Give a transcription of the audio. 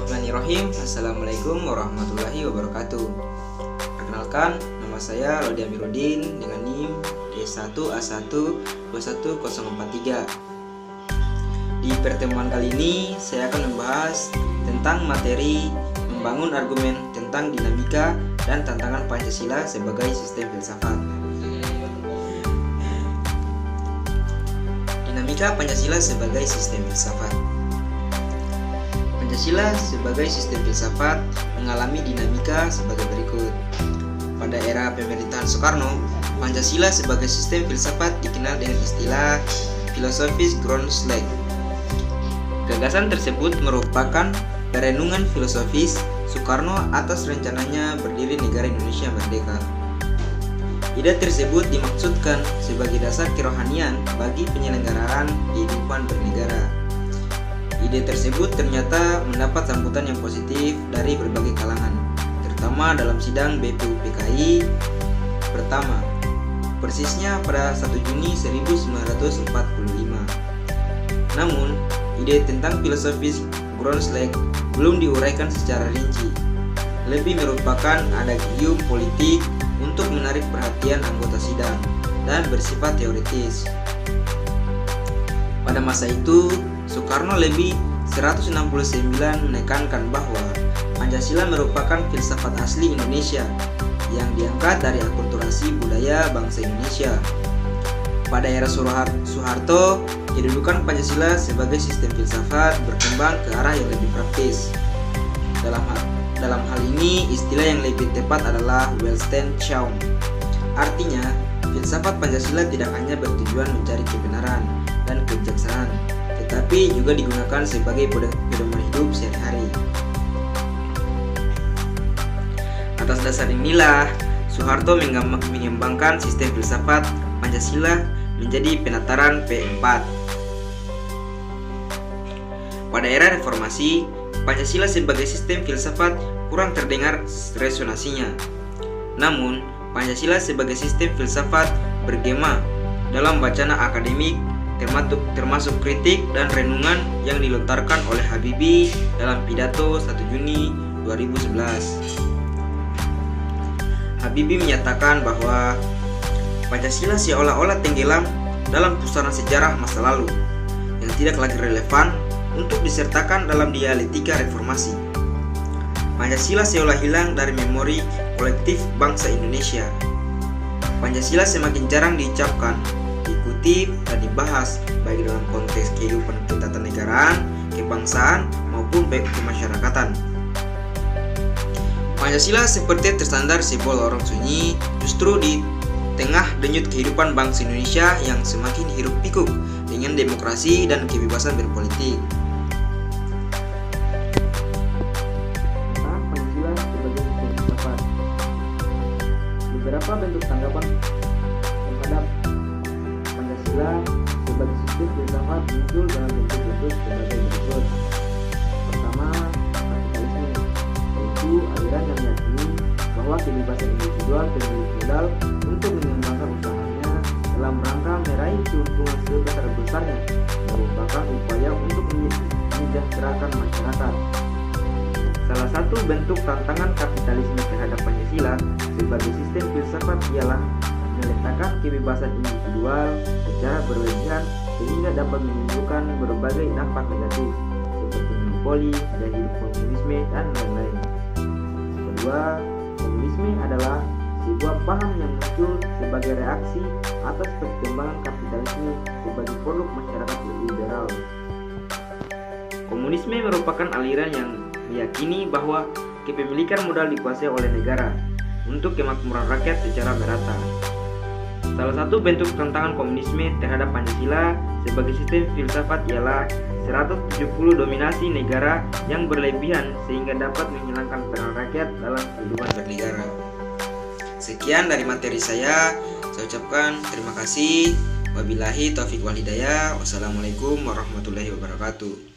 Bismillahirrahmanirrahim. Assalamualaikum warahmatullahi wabarakatuh. Perkenalkan, nama saya Lodi Amiruddin dengan NIM D1A1210043. Di pertemuan kali ini saya akan membahas tentang materi membangun argumen tentang dinamika dan tantangan Pancasila sebagai sistem filsafat. Dinamika Pancasila sebagai sistem filsafat. Pancasila sebagai sistem filsafat mengalami dinamika sebagai berikut. Pada era pemerintahan Soekarno, Pancasila sebagai sistem filsafat dikenal dengan istilah filosofis Grundslag. Gagasan tersebut merupakan perenungan filosofis Soekarno atas rencananya berdiri negara Indonesia merdeka. Ide tersebut dimaksudkan sebagai dasar kerohanian bagi penyelenggaraan kehidupan bernegara. Ide tersebut ternyata mendapat sambutan yang positif dari berbagai kalangan, terutama dalam sidang BPUPKI pertama, persisnya pada 1 Juni 1945. Namun, ide tentang filosofis Grundslag belum diuraikan secara rinci, lebih merupakan ada gium politik untuk menarik perhatian anggota sidang dan bersifat teoritis. Pada masa itu, Soekarno lebih 169 menekankan bahwa Pancasila merupakan filsafat asli Indonesia yang diangkat dari akulturasi budaya bangsa Indonesia. Pada era Soeharto, kedudukan Pancasila sebagai sistem filsafat berkembang ke arah yang lebih praktis. Dalam hal ini, istilah yang lebih tepat adalah Weltanschauung. Artinya, filsafat Pancasila tidak hanya bertujuan mencari kebenaran dan kebijaksanaan, tetapi juga digunakan sebagai pedoman hidup sehari-hari. Atas dasar inilah, Soeharto mengembangkan sistem filsafat Pancasila menjadi penataran P4. Pada era reformasi, Pancasila sebagai sistem filsafat kurang terdengar resonansinya. Namun, Pancasila sebagai sistem filsafat bergema dalam wacana akademik, termasuk kritik dan renungan yang dilontarkan oleh Habibie dalam pidato 1 Juni 2011. Habibie menyatakan bahwa Pancasila seolah-olah tenggelam dalam pusaran sejarah masa lalu yang tidak lagi relevan untuk disertakan dalam dialektika reformasi. Pancasila seolah hilang dari memori kolektif bangsa Indonesia. Pancasila semakin jarang diucapkan, dikutip dan dibahas baik dalam konteks kehidupan ketatanegaraan, kebangsaan maupun kemasyarakatan. Pancasila seperti tersandar simbol lorong sunyi justru di tengah denyut kehidupan bangsa Indonesia yang semakin hiruk pikuk dengan demokrasi dan kebebasan berpolitik. Pancasila sebagai sistem filsafat. Beberapa bentuk tanggapan terhadap Pancasila sebagai sistem filsafat muncul dalam bentuk-bentuk sebagai berikut. Pertama, kapitalisme, yaitu aliran yang meyakini bahwa kebebasan individual pemilik modal untuk mengembangkan usahanya dalam rangka meraih keuntungan sebesar-besarnya merupakan upaya untuk menyejahterakan masyarakat. Salah satu bentuk tantangan kapitalisme terhadap Pancasila sebagai sistem filsafat ialah meletakkan kebebasan individual secara berlebihan sehingga dapat menimbulkan berbagai dampak negatif seperti monopoli, gaya hidup komunisme, dan lain-lain. Kedua, komunisme adalah sebuah paham yang muncul sebagai reaksi atas perkembangan kapitalisme sebagai produk masyarakat liberal. Komunisme merupakan aliran yang meyakini bahwa kepemilikan modal dikuasai oleh negara untuk kemakmuran rakyat secara merata. Salah satu bentuk tantangan komunisme terhadap Pancasila sebagai sistem filsafat ialah 170 dominasi negara yang berlebihan sehingga dapat menghilangkan peran rakyat dalam kehidupan bernegara. Sekian dari materi saya ucapkan terima kasih. Wabillahi taufiq wal hidayah. Wassalamualaikum warahmatullahi wabarakatuh.